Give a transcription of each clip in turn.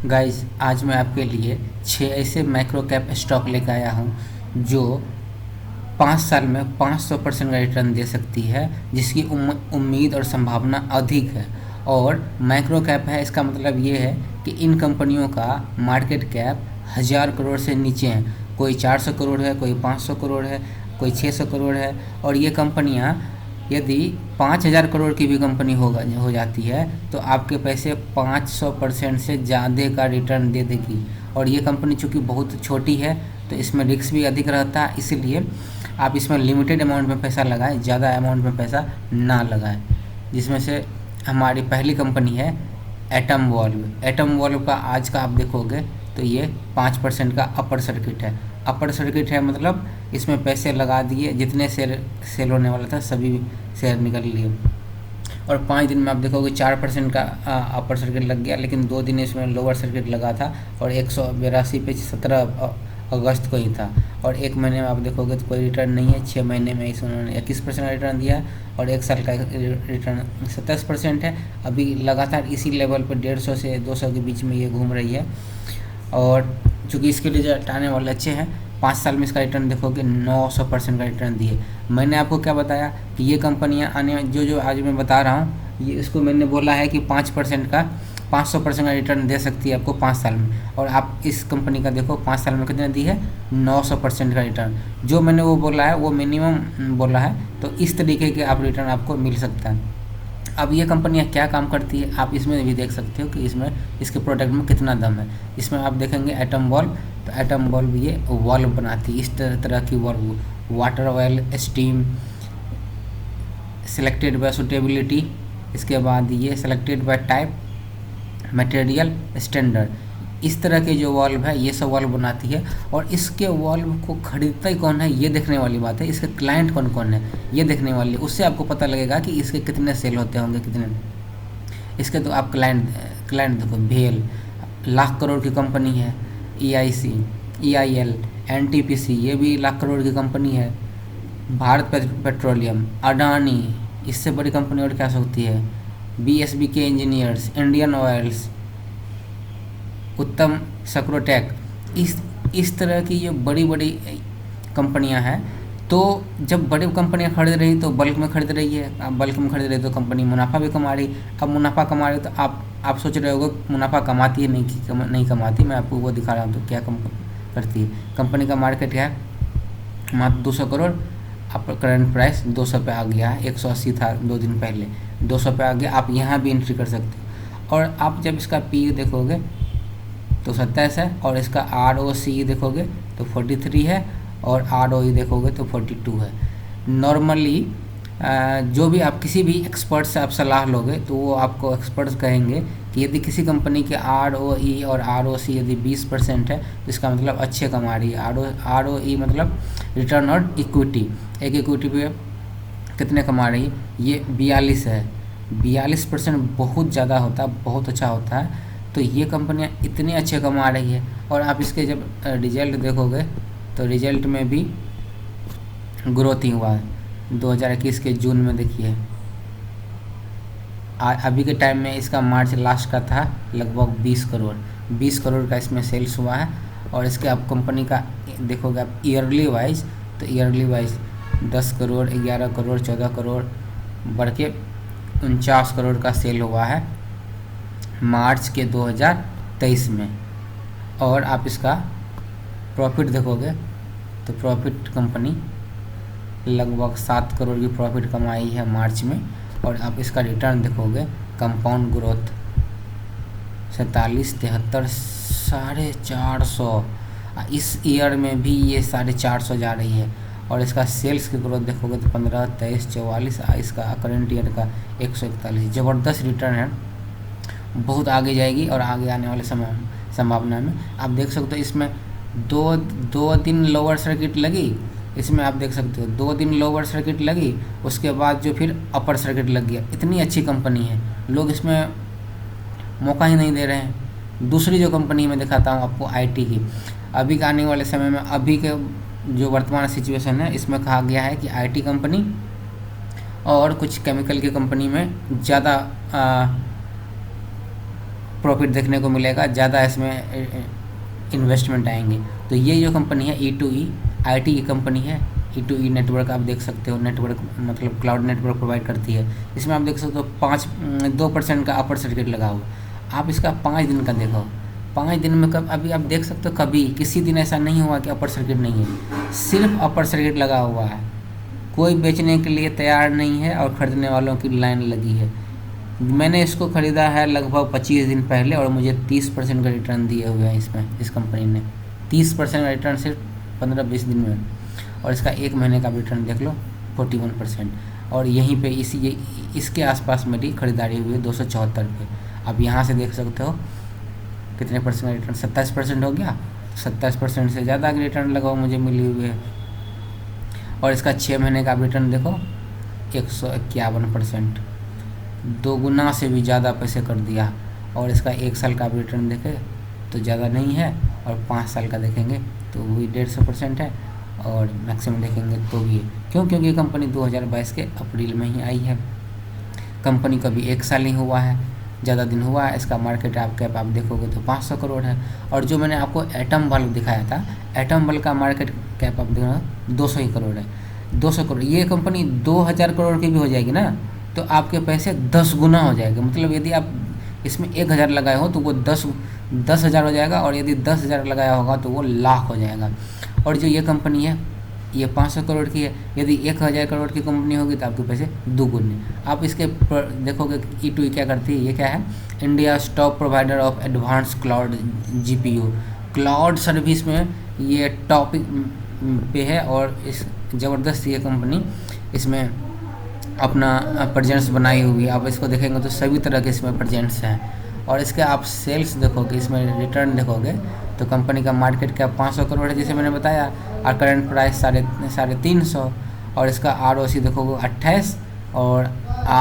Guys, आज मैं आपके लिए 6 ऐसे माइक्रो कैप स्टॉक लेकर आया हूँ जो 5 साल में 500% का रिटर्न दे सकती है, जिसकी उम्मीद और संभावना अधिक है। और माइक्रो कैप है, इसका मतलब ये है कि इन कंपनियों का मार्केट कैप 1000 करोड़ से नीचे है। कोई 400 करोड़ है, कोई 500 करोड़ है, कोई 600 करोड़ है। और ये कंपनियाँ यदि 5000 करोड़ की भी कंपनी हो जाती है तो आपके पैसे 500% से ज़्यादा का रिटर्न दे देगी। और ये कंपनी चूँकि बहुत छोटी है तो इसमें रिस्क भी अधिक रहता है, इसलिए आप इसमें लिमिटेड अमाउंट में पैसा लगाएं, ज़्यादा अमाउंट में पैसा ना लगाएं। जिसमें से हमारी पहली कंपनी है एटम वॉल्व। एटम वॉल्व का आज का आप देखोगे तो ये 5% का अपर सर्किट है। अपर सर्किट है मतलब इसमें पैसे लगा दिए, जितने शेयर सेल होने वाला था सभी शेयर निकल लिए। और 5 दिन में आप देखोगे 4% का अपर सर्किट लग गया, लेकिन 2 दिन इसमें लोअर सर्किट लगा था और 182 पे 17 अगस्त को ही था। और 1 महीने में आप देखोगे तो कोई रिटर्न नहीं है। 6 महीने में इस उन्होंने 21% का रिटर्न दिया है और 1 साल का रिटर्न 27% है। अभी लगातार इसी लेवल पर 150 से 200 के बीच में ये घूम रही है। और चूँकि इसके रिजल्ट आने वाले अच्छे हैं, 5 साल में इसका रिटर्न देखोगे 900% का रिटर्न दिए। मैंने आपको क्या बताया कि ये कंपनियां आने जो आज मैं बता रहा हूँ, ये इसको मैंने बोला है कि 5% का 500% का रिटर्न दे सकती है आपको 5 साल में। और आप इस कंपनी का देखो 5 साल में कितने दी है, 900% का रिटर्न। जो मैंने वो बोला है वो मिनिमम बोला है, तो इस तरीके के आप रिटर्न आपको मिल सकता है। अब ये कंपनियाँ क्या काम करती है आप इसमें भी देख सकते हो कि इसमें इसके प्रोडक्ट में कितना दम है। इसमें आप देखेंगे एटम वॉल्व, तो एटम वॉल्व ये वॉल्व बनाती है, इस तरह की valve, water, oil, steam, selected by suitability, इसके बाद ये selected by type, material, standard, इस तरह के जो वॉल्व है ये सब वॉल्व बनाती है। और इसके वॉल्व को खरीदता ही कौन है ये देखने वाली बात है। इसके क्लाइंट कौन कौन है ये देखने वाली, उससे आपको पता लगेगा कि इसके कितने सेल होते होंगे, कितने इसके। तो आप क्लाइंट देखो, भेल लाख करोड़ की कंपनी है, EIC, EIL, NTPC ये भी लाख करोड़ की कंपनी है, भारत पेट्रोलियम, अडानी, इससे बड़ी कंपनी और क्या सकती है, BSBK इंजीनियर्स, इंडियन ऑयल्स, उत्तम सक्रोटेक, इस तरह की जो बड़ी बड़ी कंपनियां हैं। तो जब बड़ी कंपनियां खरीद रही तो बल्क में खरीद रही है, अब बल्क में खरीद रही तो कंपनी मुनाफा भी कमा रही। अब मुनाफा कमा रही तो आप सोच रहे होगे मुनाफा कमाती है नहीं कमाती। मैं आपको वो दिखा रहा हूँ तो क्या करती है। कंपनी का मार्केट है मात्र 200 करोड़, अब करंट प्राइस 200 पे आ गया है, 180 था 2 दिन पहले, 200 पे आ गया। आप यहाँ भी एंट्री कर सकते हो। और आप जब इसका PE देखोगे तो 27 है, और इसका ROCE देखोगे तो 43 है, और ROE देखोगे तो 42 है। नॉर्मली जो भी आप किसी भी एक्सपर्ट से आप सलाह लोगे तो वो आपको एक्सपर्ट्स कहेंगे कि यदि किसी कंपनी के ROE और ROC यदि 20% है तो इसका मतलब अच्छे कमा रही है। ROE मतलब रिटर्न ऑन इक्विटी, एक इक्विटी पे कितने कमा रही है, ये 42 है। 42% बहुत ज़्यादा होता है, बहुत अच्छा होता है। तो ये कंपनियां इतने अच्छे कमा रही है। और आप इसके जब रिजल्ट देखोगे तो रिजल्ट में भी ग्रोथ ही हुआ है। 2021 के जून में देखिए, अभी के टाइम में इसका मार्च लास्ट का था लगभग 20 करोड़ का इसमें सेल्स हुआ है। और इसके आप कंपनी का देखोगे आप ईयरली वाइज, तो ईयरली वाइज 10 करोड़, 11 करोड़, 14 करोड़ बढ़ के 49 करोड़ का सेल हुआ है मार्च के 2023 में। और आप इसका प्रॉफिट देखोगे तो प्रॉफिट कंपनी लगभग 7 करोड़ की प्रॉफिट कमाई है मार्च में। और आप इसका रिटर्न देखोगे, कंपाउंड ग्रोथ 47, 73, 450, इस ईयर में भी ये 450 जा रही है। और इसका सेल्स की ग्रोथ देखोगे तो 15, 23, 44, इसका करंट ईयर का 141, ज़बरदस्त रिटर्न है, बहुत आगे जाएगी। और आगे आने वाले संभावना में आप देख सकते हो इसमें दो दिन लोअर सर्किट लगी, इसमें आप देख सकते हो 2 दिन लोअर सर्किट लगी, उसके बाद जो फिर अपर सर्किट लग गया। इतनी अच्छी कंपनी है, लोग इसमें मौका ही नहीं दे रहे हैं। दूसरी जो कंपनी मैं दिखाता हूँ आपको IT की, अभी के आने वाले समय में, अभी के जो वर्तमान सिचुएशन है इसमें कहा गया है कि IT कंपनी और कुछ केमिकल की कंपनी में ज़्यादा प्रॉफिट देखने को मिलेगा, ज़्यादा इसमें इन्वेस्टमेंट आएंगे। तो ये जो कंपनी है E2E IT की कंपनी है। E2E नेटवर्क आप देख सकते हो, नेटवर्क मतलब क्लाउड नेटवर्क प्रोवाइड करती है। इसमें आप देख सकते हो 2% का अपर सर्किट लगा हुआ। आप इसका 5 दिन का देखो, 5 दिन में कब अभी आप देख सकते हो, कभी किसी दिन ऐसा नहीं हुआ कि अपर सर्किट नहीं है, सिर्फ अपर सर्किट लगा हुआ है। कोई बेचने के लिए तैयार नहीं है और ख़रीदने वालों की लाइन लगी है। मैंने इसको ख़रीदा है लगभग 25 दिन पहले और मुझे 30% का रिटर्न दिए हुए हैं इसमें। इस कंपनी ने 30% का रिटर्न सिर्फ 15-20 दिन में, और इसका 1 महीने का रिटर्न देख लो 41%। और यहीं पे इसके आसपास मेरी ख़रीदारी हुई है 274 पे। अब यहाँ से देख सकते हो कितने परसेंट का रिटर्न, 27% हो गया। 27% से ज़्यादा की रिटर्न लगाओ मुझे मिली हुई है। और इसका 6 महीने का रिटर्न देखो 151%, 2 गुना से भी ज़्यादा पैसे कर दिया। और इसका 1 साल का रिटर्न देखें तो ज़्यादा नहीं है, और 5 साल का देखेंगे तो वही 150% है, और मैक्सिमम देखेंगे तो भी है। क्यों? क्योंकि ये कंपनी 2022 के अप्रैल में ही आई है। कंपनी का भी 1 साल ही हुआ है, ज़्यादा दिन हुआ है। इसका मार्केट कैप आप देखोगे तो 500 करोड़ है। और जो मैंने आपको एटम बल्ब दिखाया था, एटम बल्ब का मार्केट कैप आप देखना 200 ही करोड़ है। 200 करोड़, ये कंपनी 2000 करोड़ की भी हो जाएगी ना, तो आपके पैसे 10 गुना हो जाएगा। मतलब यदि आप इसमें 1000 लगाए हो तो वो 10,000 हो जाएगा, और यदि 10,000 लगाया होगा तो वो लाख हो जाएगा। और जो ये कंपनी है ये 500 करोड़ की है। यदि 1000 करोड़ की कंपनी होगी तो आपके पैसे दुगुने। आप इसके देखोगे E2E क्या करती है, ये क्या है, India top provider of advance cloud GPU cloud service में ये टॉप पे है। और इस ज़बरदस्त ये कंपनी इसमें अपना प्रेजेंस बनाई हुई है। आप इसको देखेंगे तो सभी तरह के इसमें प्रेजेंस हैं। और इसके आप सेल्स देखोगे, इसमें रिटर्न देखोगे तो कंपनी का मार्केट कैप 500 करोड़ है जैसे मैंने बताया, और करंट प्राइस 350। और इसका ROC देखोगे 28, और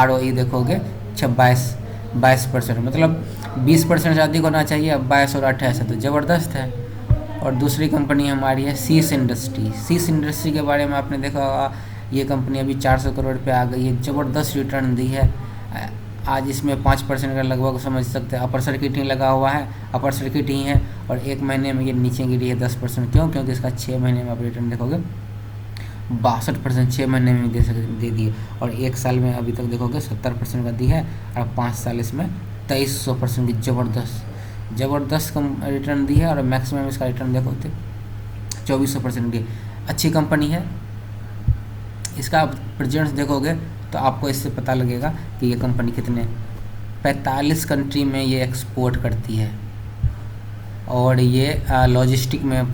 ROE देखोगे 22%। मतलब 20% से अधिक होना चाहिए, अब 22 और 28 है तो ज़बरदस्त है। और दूसरी कंपनी हमारी है सीस इंडस्ट्री। सीस इंडस्ट्री के बारे में आपने देखा होगा, ये कंपनी अभी 400 करोड़ पे आ गई है, ज़बरदस्त रिटर्न दी है। आज इसमें 5% का लगभग समझ सकते हैं, अपर सर्किट ही लगा हुआ है, अपर सर्किट ही है। और 1 महीने में ये नीचे गिरी है 10%। क्यों? क्योंकि इसका 6 महीने में आप रिटर्न देखोगे 62%, 6 महीने में दे दिए। और 1 साल में अभी तक देखोगे 70% का दी है, और 5 साल इसमें 2300% की ज़बरदस्त रिटर्न दी है। और मैक्सिमम इसका रिटर्न देखोगे 2400% की। अच्छी कंपनी है। इसका प्रेजेंस देखोगे तो आपको इससे पता लगेगा कि ये कंपनी कितने 45 कंट्री में ये एक्सपोर्ट करती है। और ये लॉजिस्टिक में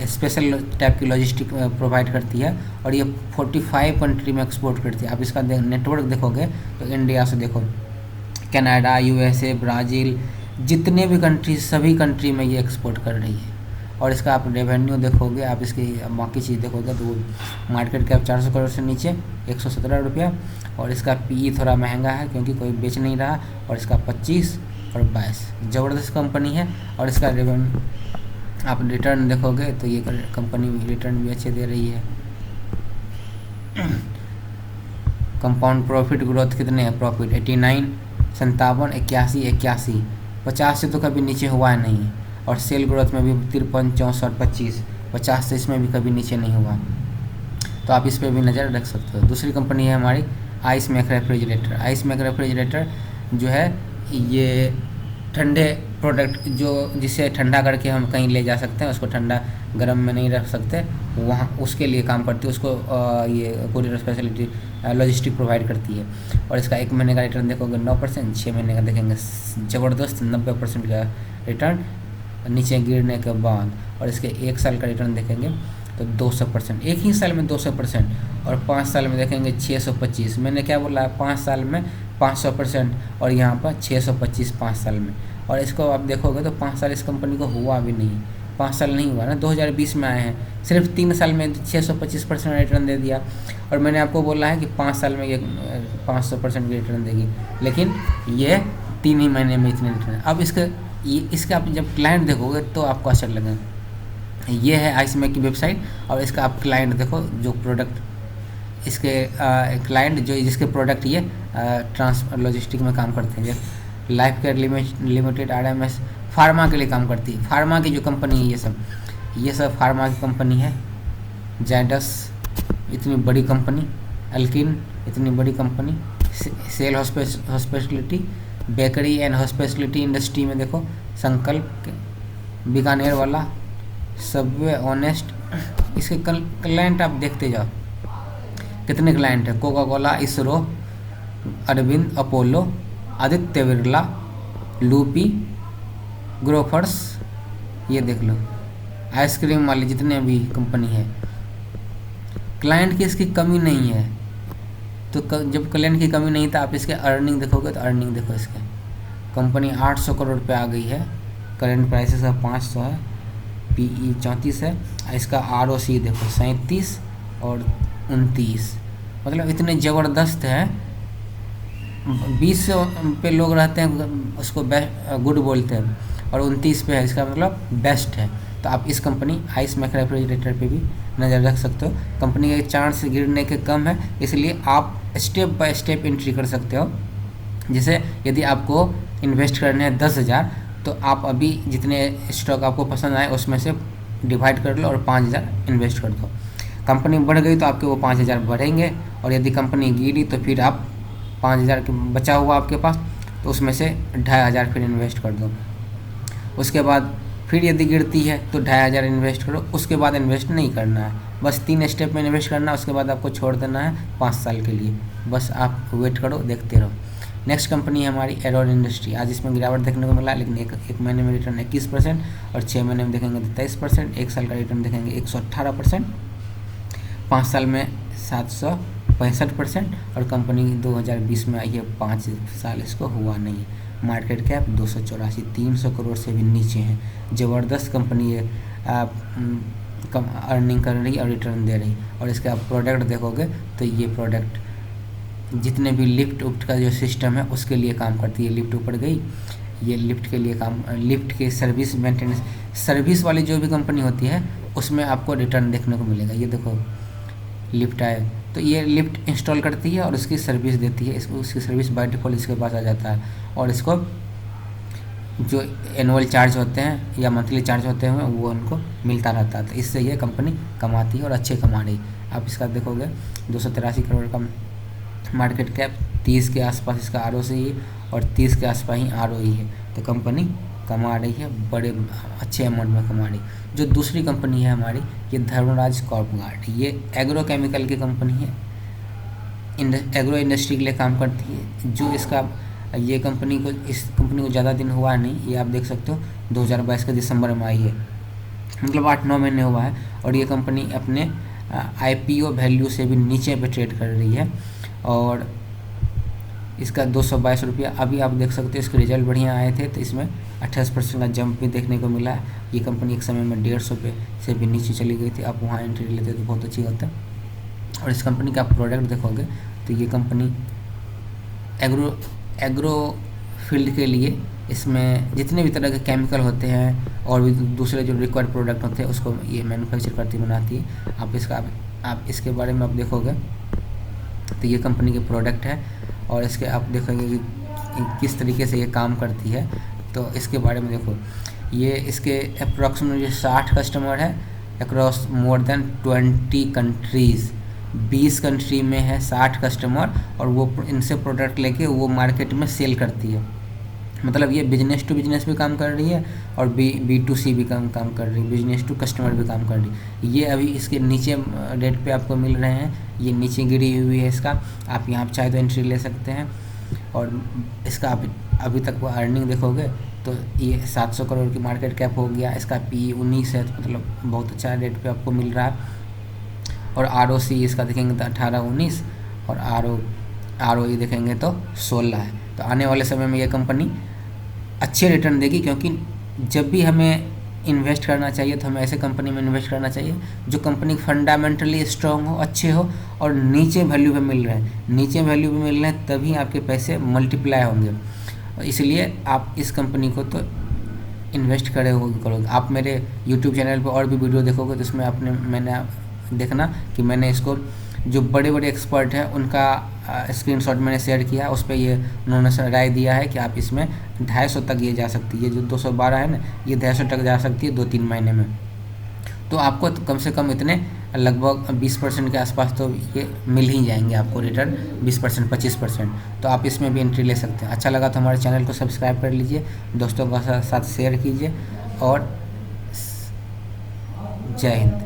स्पेशल टाइप की लॉजिस्टिक प्रोवाइड करती है। और ये 45 कंट्री में एक्सपोर्ट करती है। आप इसका नेटवर्क देखोगे तो इंडिया से देखो, कनाडा, USA, ब्राज़ील, जितने भी कंट्री, सभी कंट्री में ये एक्सपोर्ट कर रही है। और इसका आप रेवेन्यू देखोगे, आप इसकी बाकी चीज़ देखोगे तो मार्केट कैप 400 करोड़ से नीचे 117 रुपया। और इसका PE थोड़ा महंगा है क्योंकि कोई बेच नहीं रहा। और इसका 25 और 22, ज़बरदस्त कंपनी है। और इसका रेवेन्यू आप रिटर्न देखोगे तो ये कंपनी रिटर्न भी अच्छे दे रही है। कंपाउंड प्रॉफिट ग्रोथ कितने है, प्रॉफिट 89, 57, 81, 50 से तो कभी नीचे हुआ है नहीं। और सेल ग्रोथ में भी 53, 64, 25, 50 से इसमें भी कभी नीचे नहीं हुआ। तो आप इस पर भी नज़र रख सकते हो। दूसरी कंपनी है हमारी ice make refrigerator. Ice make refrigerator जो है ये ठंडे प्रोडक्ट जिसे ठंडा करके हम कहीं ले जा सकते हैं, उसको ठंडा गर्म में नहीं रख सकते, वहाँ उसके लिए काम करती है। उसको ये कोरियर फैसिलिटी लॉजिस्टिक प्रोवाइड करती है। और इसका 1 महीने का रिटर्न देखोगे 9%, 6 महीने का देखेंगे ज़बरदस्त 90% का रिटर्न नीचे गिरने के बाद। और इसके 1 साल का रिटर्न देखेंगे तो 200%, एक ही साल में 200%। और 5 साल में देखेंगे 625। मैंने क्या बोला है, 5 साल में 500%, और यहाँ पर 625 5 साल में। और इसको आप देखोगे तो 5 साल इस कंपनी को हुआ भी नहीं, 5 साल नहीं हुआ ना, 2020 में आए हैं, सिर्फ 3 साल में 625% रिटर्न दे दिया। और मैंने आपको बोला है कि 5 साल में ये 500% की रिटर्न देगी, लेकिन ये 3 ही महीने में इतने रिटर्न। अब इसका आप जब क्लाइंट देखोगे तो आपको अच्छा लगेगा। ये है आइस मेक की वेबसाइट। और इसका आप क्लाइंट देखो, जो प्रोडक्ट इसके क्लाइंट जो जिसके प्रोडक्ट ये लॉजिस्टिक में काम करते हैं, life care limited, RMS pharma के लिए काम करती है। फार्मा की जो कंपनी है ये सब फार्मा की कंपनी है। जायडस इतनी बड़ी कंपनी, अल्किन इतनी बड़ी कंपनी, सेल hospitality, bakery and hospitality industry में देखो संकल्प, बीकानेर वाला, सबवे, ऑनेस्ट। इसके क्लाइंट आप देखते जाओ कितने क्लाइंट है। Coca Cola, ISRO, Arvind, Apollo, Aditya Birla, लूपी, ग्रोफर्स, ये देख लो आइसक्रीम वाली जितने भी कंपनी है। क्लाइंट की इसकी कमी नहीं है। तो जब क्लाइंट की कमी नहीं था, आप इसके अर्निंग देखोगे तो अर्निंग देखो इसके, कंपनी 800 करोड़ पे आ गई है, करंट प्राइसेस का 500 है, PE 34 है, इसका ROC देखो 37 और 29, मतलब इतने ज़बरदस्त है। 20 पे लोग रहते हैं उसको गुड बोलते हैं, और 29 पे है, इसका मतलब बेस्ट है। तो आप इस कंपनी आइस मैक रेफ्रिजरेटर पे भी नज़र रख सकते हो। कंपनी के चांस गिरने के कम है, इसलिए आप स्टेप बाय स्टेप एंट्री कर सकते हो। जैसे यदि आपको इन्वेस्ट करने हैं 10,000, तो आप अभी जितने स्टॉक आपको पसंद आए उसमें से डिवाइड कर लो और 5,000 इन्वेस्ट कर दो। कंपनी बढ़ गई तो आपके वो 5,000 बढ़ेंगे, और यदि कंपनी गिरी तो फिर आप 5,000 के बचा हुआ आपके पास, तो उसमें से 2,500 फिर इन्वेस्ट कर दो। उसके बाद फिर यदि गिरती है तो 2,500 इन्वेस्ट करो। उसके बाद इन्वेस्ट नहीं करना है, बस 3 स्टेप में इन्वेस्ट करना है। उसके बाद आपको छोड़ देना है 5 साल के लिए, बस आप वेट करो, देखते रहो। नेक्स्ट कंपनी है हमारी एरोन इंडस्ट्री। आज इसमें गिरावट देखने को मिला, लेकिन एक महीने में रिटर्न 21% और 6 महीने में देखेंगे तो 23%, 1 साल का रिटर्न देखेंगे 118%, 5 साल में 765%, और कंपनी 2020 में आई है, 5 साल इसको हुआ नहीं है। मार्केट कैप 284, 300 करोड़ से भी नीचे है। ज़बरदस्त कंपनी है, अर्निंग कर रही और रिटर्न दे रही। और इसका आप प्रोडक्ट देखोगे तो ये प्रोडक्ट जितने भी लिफ्ट उफ्ट का जो सिस्टम है उसके लिए काम करती है। लिफ्ट ऊपर गई, ये लिफ्ट के लिए काम, लिफ्ट के सर्विस मेंटेनेंस, सर्विस वाली जो भी कंपनी होती है उसमें आपको रिटर्न देखने को मिलेगा। ये देखो लिफ्ट आए तो ये लिफ्ट इंस्टॉल करती है और उसकी सर्विस देती है, इसको उसकी सर्विस बाय डिफ़ॉल्ट इसके पास आ जाता है, और इसको जो एनुअल चार्ज होते हैं या मंथली चार्ज होते हैं वो उनको मिलता रहता है। तो इससे ये कंपनी कमाती है और अच्छे कमा रही। आप इसका देखोगे 283 करोड़ का मार्केट कैप, 30 के आसपास इसका ROC है और 30 के आसपास ही ROE है। तो कंपनी कमा रही है, बड़े अच्छे अमाउंट में कमा रही। जो दूसरी कंपनी है हमारी, ये धर्मराज कॉर्पगार्ड, ये एग्रो केमिकल की कंपनी है, एग्रो इंडस्ट्री के लिए काम करती है। जो इसका ये कंपनी को, इस कंपनी को ज़्यादा दिन हुआ नहीं, ये आप देख सकते हो 2022 के दिसंबर में आई है, मतलब 8-9 महीने हुआ है। और ये कंपनी अपने IPO वैल्यू से भी नीचे पे ट्रेड कर रही है, और इसका 222 रुपया। अभी आप देख सकते हो इसके रिजल्ट बढ़िया आए थे, तो इसमें 28% का जंप भी देखने को मिला है। ये कंपनी एक समय में 150 पे से भी नीचे चली गई थी, आप वहाँ एंट्री लेते तो बहुत अच्छी होता है। और इस कंपनी का प्रोडक्ट देखोगे तो ये कंपनी एग्रो फील्ड के लिए, इसमें जितने भी तरह के केमिकल होते हैं और भी दूसरे जो रिक्वायर्ड प्रोडक्ट होते हैं उसको ये मैन्युफैक्चर करती बनाती है। आप इसके बारे में आप देखोगे तो ये कंपनी के प्रोडक्ट है, और इसके आप देखोगे कि किस तरीके से ये काम करती है। तो इसके बारे में देखो, ये इसके अप्रॉक्सीमेटली 60 कस्टमर है across more than 20 countries. 20 country में है 60 कस्टमर, और वो इनसे प्रोडक्ट लेके वो मार्केट में सेल करती है। मतलब ये बिजनेस टू बिजनेस भी काम कर रही है और B2C भी काम कर रही है, बिजनेस टू कस्टमर भी काम कर रही है। ये अभी इसके नीचे रेट पे आपको मिल रहे हैं, ये नीचे गिरी हुई है इसका, आप यहाँ चाहे तो एंट्री ले सकते हैं। और इसका अभी तक वो अर्निंग देखोगे तो ये 700 करोड़ की मार्केट कैप हो गया, इसका PE 19 है, तो मतलब बहुत अच्छा रेट पे आपको मिल रहा है। और ROC इसका देखेंगे तो 18-19, और ROE देखेंगे तो 16 है। तो आने वाले समय में ये कंपनी अच्छे रिटर्न देगी, क्योंकि जब भी हमें इन्वेस्ट करना चाहिए तो हमें ऐसे कंपनी में इन्वेस्ट करना चाहिए जो कंपनी फंडामेंटली स्ट्रॉन्ग हो, अच्छे हो, और नीचे वैल्यू पे मिल रहे हैं। नीचे वैल्यू पे मिल रहे हैं तभी आपके पैसे मल्टीप्लाई होंगे, इसलिए आप इस कंपनी को तो इन्वेस्ट करोगे। आप मेरे यूट्यूब चैनल पर और भी वीडियो देखोगे तो उसमें मैंने देखना कि मैंने इसको जो बड़े बड़े एक्सपर्ट हैं उनका स्क्रीनशॉट मैंने शेयर किया, उस पर ये उन्होंने राय दिया है कि आप इसमें 250 तक ये जा सकती है, ये जो 212 है ना, ये 250 तक जा सकती है 2-3 महीने में। तो आपको कम से कम इतने लगभग 20% के आसपास तो ये मिल ही जाएंगे आपको रिटर्न, 20% 25%। तो आप इसमें भी एंट्री ले सकते हैं। अच्छा लगा तो हमारे चैनल को सब्सक्राइब कर लीजिए, दोस्तों के साथ शेयर कीजिए, और जय हिंद।